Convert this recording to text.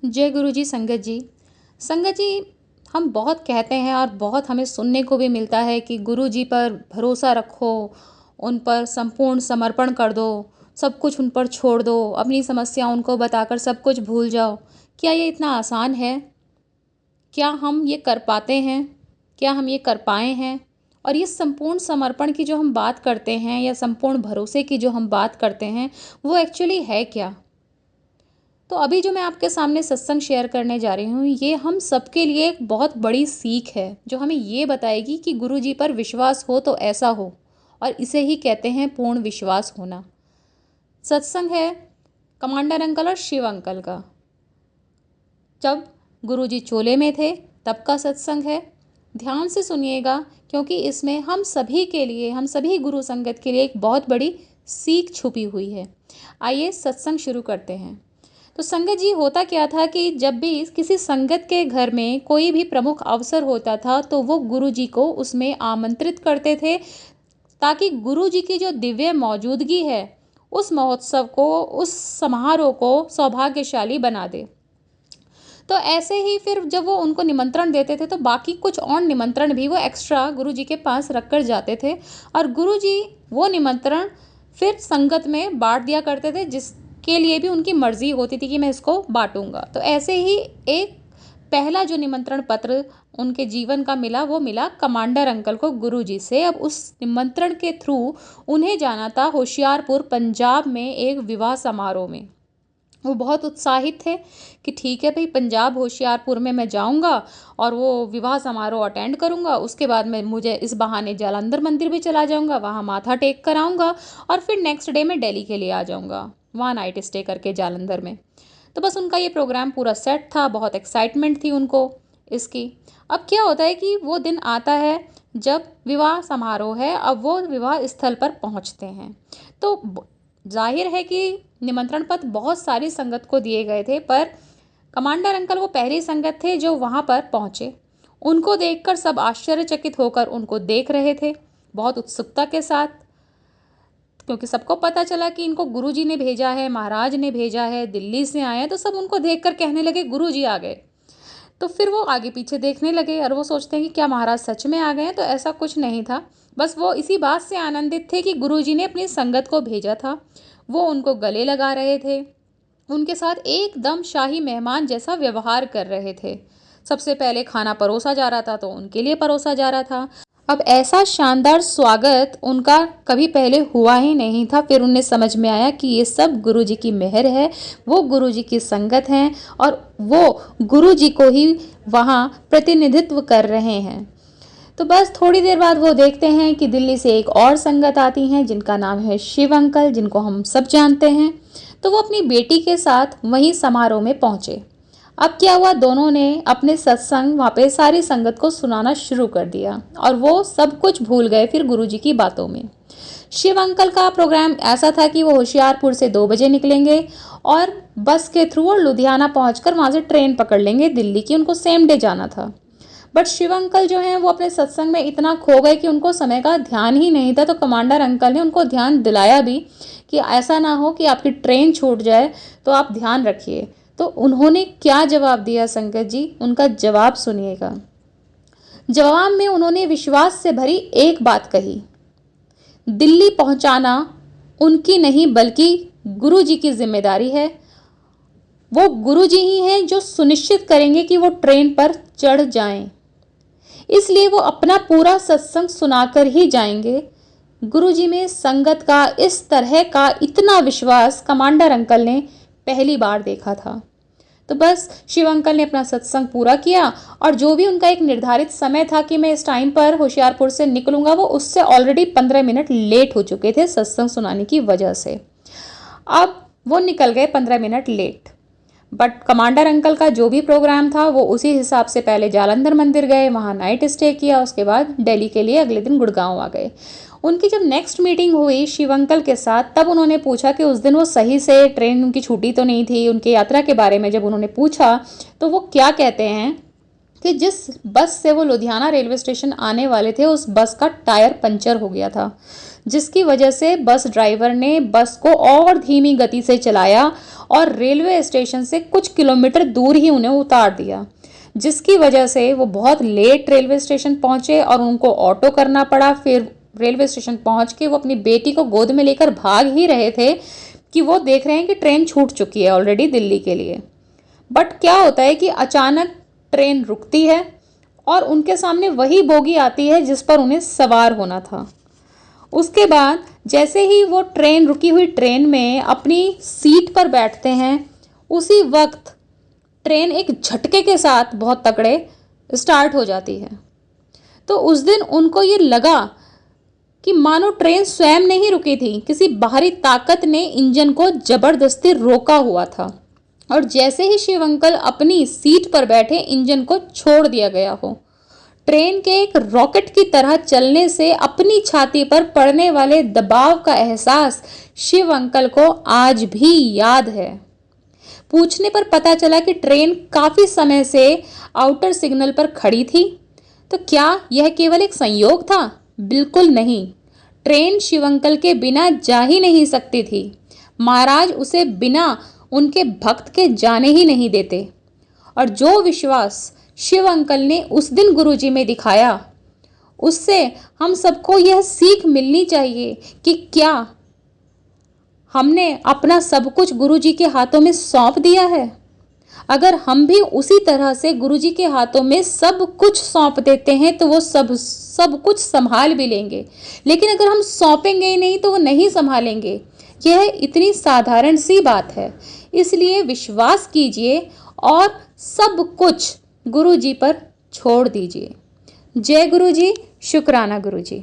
जय गुरु जी। संगत जी, संगत जी, हम बहुत कहते हैं और बहुत हमें सुनने को भी मिलता है कि गुरु जी पर भरोसा रखो, उन पर संपूर्ण समर्पण कर दो, सब कुछ उन पर छोड़ दो, अपनी समस्या उनको बताकर सब कुछ भूल जाओ। क्या ये इतना आसान है? क्या हम ये कर पाते हैं? क्या हम ये कर पाए हैं? और ये संपूर्ण समर्पण की जो हम बात करते हैं या संपूर्ण भरोसे की जो हम बात करते हैं, वो एक्चुअली है क्या? तो अभी जो मैं आपके सामने सत्संग शेयर करने जा रही हूँ, ये हम सबके लिए एक बहुत बड़ी सीख है, जो हमें ये बताएगी कि गुरु जी पर विश्वास हो तो ऐसा हो, और इसे ही कहते हैं पूर्ण विश्वास होना। सत्संग है कमांडर अंकल और शिव अंकल का। जब गुरु जी चोले में थे तब का सत्संग है। ध्यान से सुनिएगा, क्योंकि इसमें हम सभी के लिए, हम सभी गुरु संगत के लिए एक बहुत बड़ी सीख छुपी हुई है। आइए सत्संग शुरू करते हैं। तो संगत जी, होता क्या था कि जब भी किसी संगत के घर में कोई भी प्रमुख अवसर होता था तो वो गुरु जी को उसमें आमंत्रित करते थे, ताकि गुरु जी की जो दिव्य मौजूदगी है उस महोत्सव को, उस समारोह को सौभाग्यशाली बना दे। तो ऐसे ही फिर जब वो उनको निमंत्रण देते थे तो बाकी कुछ और निमंत्रण भी वो एक्स्ट्रा गुरु जी के पास रख कर जाते थे, और गुरु जी वो निमंत्रण फिर संगत में बांट दिया करते थे, जिसके लिए भी उनकी मर्जी होती थी कि मैं इसको बांटूंगा। तो ऐसे ही एक पहला जो निमंत्रण पत्र उनके जीवन का मिला, वो मिला कमांडर अंकल को गुरु जी से। अब उस निमंत्रण के थ्रू उन्हें जाना था होशियारपुर पंजाब में एक विवाह समारोह में। वो बहुत उत्साहित थे कि ठीक है भाई, पंजाब होशियारपुर में मैं जाऊंगा और वो विवाह समारोह अटेंड करूंगा। उसके बाद मैं मुझे इस बहाने जालंधर मंदिर भी चला जाऊंगा, वहाँ माथा टेक कर आऊँगा, और फिर नेक्स्ट डे मैं दिल्ली के लिए आ जाऊंगा, वहाँ नाइट स्टे करके जालंधर में। तो बस उनका ये प्रोग्राम पूरा सेट था, बहुत एक्साइटमेंट थी उनको इसकी। अब क्या होता है कि वो दिन आता है जब विवाह समारोह है, अब वो विवाह स्थल पर पहुंचते हैं। तो जाहिर है कि निमंत्रण पत्र बहुत सारी संगत को दिए गए थे, पर कमांडर अंकल वो पहली संगत थे जो वहाँ पर पहुँचे। उनको देखकर सब आश्चर्यचकित होकर उनको देख रहे थे, बहुत उत्सुकता के साथ, क्योंकि सबको पता चला कि इनको गुरुजी ने भेजा है, महाराज ने भेजा है, दिल्ली से आए हैं। तो सब उनको देखकर कहने लगे गुरुजी आ गए। तो फिर वो आगे पीछे देखने लगे और वो सोचते हैं कि क्या महाराज सच में आ गए हैं। तो ऐसा कुछ नहीं था, बस वो इसी बात से आनंदित थे कि गुरुजी ने अपनी संगत को भेजा था। वो उनको गले लगा रहे थे, उनके साथ एकदम शाही मेहमान जैसा व्यवहार कर रहे थे। सबसे पहले खाना परोसा जा रहा था तो उनके लिए परोसा जा रहा था। अब ऐसा शानदार स्वागत उनका कभी पहले हुआ ही नहीं था। फिर उन्हें समझ में आया कि ये सब गुरुजी की मेहर है, वो गुरुजी की संगत हैं और वो गुरुजी को ही वहाँ प्रतिनिधित्व कर रहे हैं। तो बस थोड़ी देर बाद वो देखते हैं कि दिल्ली से एक और संगत आती हैं, जिनका नाम है शिव अंकल, जिनको हम सब जानते हैं। तो वो अपनी बेटी के साथ वहीं समारोह में पहुँचे। अब क्या हुआ, दोनों ने अपने सत्संग वहाँ पे सारी संगत को सुनाना शुरू कर दिया और वो सब कुछ भूल गए फिर गुरुजी की बातों में। शिव अंकल का प्रोग्राम ऐसा था कि वो होशियारपुर से 2 बजे निकलेंगे और बस के थ्रू और लुधियाना पहुंचकर वहाँ से ट्रेन पकड़ लेंगे दिल्ली की, उनको सेम डे जाना था। बट शिव अंकल जो हैं वो अपने सत्संग में इतना खो गए कि उनको समय का ध्यान ही नहीं था। तो कमांडर अंकल ने उनको ध्यान दिलाया भी कि ऐसा ना हो कि आपकी ट्रेन छूट जाए, तो आप ध्यान रखिए। तो उन्होंने क्या जवाब दिया संगत जी, उनका जवाब सुनिएगा। जवाब में उन्होंने विश्वास से भरी एक बात कही, दिल्ली पहुंचाना उनकी नहीं बल्कि गुरुजी की जिम्मेदारी है। वो गुरुजी ही हैं जो सुनिश्चित करेंगे कि वो ट्रेन पर चढ़ जाएं, इसलिए वो अपना पूरा सत्संग सुनाकर ही जाएंगे। गुरुजी में संगत का इस तरह का इतना विश्वास कमांडर अंकल ने पहली बार देखा था। तो बस शिव अंकल ने अपना सत्संग पूरा किया और जो भी उनका एक निर्धारित समय था कि मैं इस टाइम पर होशियारपुर से निकलूंगा, वो उससे ऑलरेडी 15 मिनट लेट हो चुके थे सत्संग सुनाने की वजह से। अब वो निकल गए 15 minute late. But commander uncle का जो भी प्रोग्राम था वो उसी हिसाब से पहले जालंधर मंदिर गए, वहाँ नाइट स्टे किया, उसके बाद दिल्ली के लिए अगले दिन गुड़गांव आ गए। उनकी जब नेक्स्ट मीटिंग हुई शिव अंकल के साथ, तब उन्होंने पूछा कि उस दिन वो सही से, ट्रेन उनकी छूटी तो नहीं थी, उनकी यात्रा के बारे में जब उन्होंने पूछा तो वो क्या कहते हैं, कि जिस बस से वो लुधियाना रेलवे स्टेशन आने वाले थे उस बस का टायर पंचर हो गया था, जिसकी वजह से बस ड्राइवर ने बस को और धीमी गति से चलाया और रेलवे स्टेशन से कुछ किलोमीटर दूर ही उन्हें उतार दिया, जिसकी वजह से वो बहुत लेट रेलवे स्टेशन पहुंचे और उनको ऑटो करना पड़ा। फिर रेलवे स्टेशन पहुंच के वो अपनी बेटी को गोद में लेकर भाग ही रहे थे कि वो देख रहे हैं कि ट्रेन छूट चुकी है ऑलरेडी दिल्ली के लिए। बट क्या होता है कि अचानक ट्रेन रुकती है और उनके सामने वही बोगी आती है जिस पर उन्हें सवार होना था। उसके बाद जैसे ही वो ट्रेन रुकी हुई ट्रेन में अपनी सीट पर बैठते हैं, उसी वक्त ट्रेन एक झटके के साथ बहुत तगड़े स्टार्ट हो जाती है। तो उस दिन उनको ये लगा कि मानो ट्रेन स्वयं नहीं रुकी थी, किसी बाहरी ताकत ने इंजन को जबरदस्ती रोका हुआ था और जैसे ही शिव अंकल अपनी सीट पर बैठे इंजन को छोड़ दिया गया हो। ट्रेन के एक रॉकेट की तरह चलने से अपनी छाती पर पड़ने वाले दबाव का एहसास शिव अंकल को आज भी याद है। पूछने पर पता चला कि ट्रेन काफी समय से आउटर सिग्नल पर खड़ी थी। तो क्या यह केवल एक संयोग था? बिल्कुल नहीं। ट्रेन शिव अंकल के बिना जा ही नहीं सकती थी। महाराज उसे बिना उनके भक्त के जाने ही नहीं देते। और जो विश्वास शिव अंकल ने उस दिन गुरुजी में दिखाया, उससे हम सबको यह सीख मिलनी चाहिए कि क्या हमने अपना सब कुछ गुरुजी के हाथों में सौंप दिया है। अगर हम भी उसी तरह से गुरुजी के हाथों में सब कुछ सौंप देते हैं तो वो सब कुछ संभाल भी लेंगे, लेकिन अगर हम सौंपेंगे ही नहीं तो वो नहीं संभालेंगे। यह इतनी साधारण सी बात है। इसलिए विश्वास कीजिए और सब कुछ गुरुजी पर छोड़ दीजिए। जय गुरुजी, शुक्राना गुरुजी।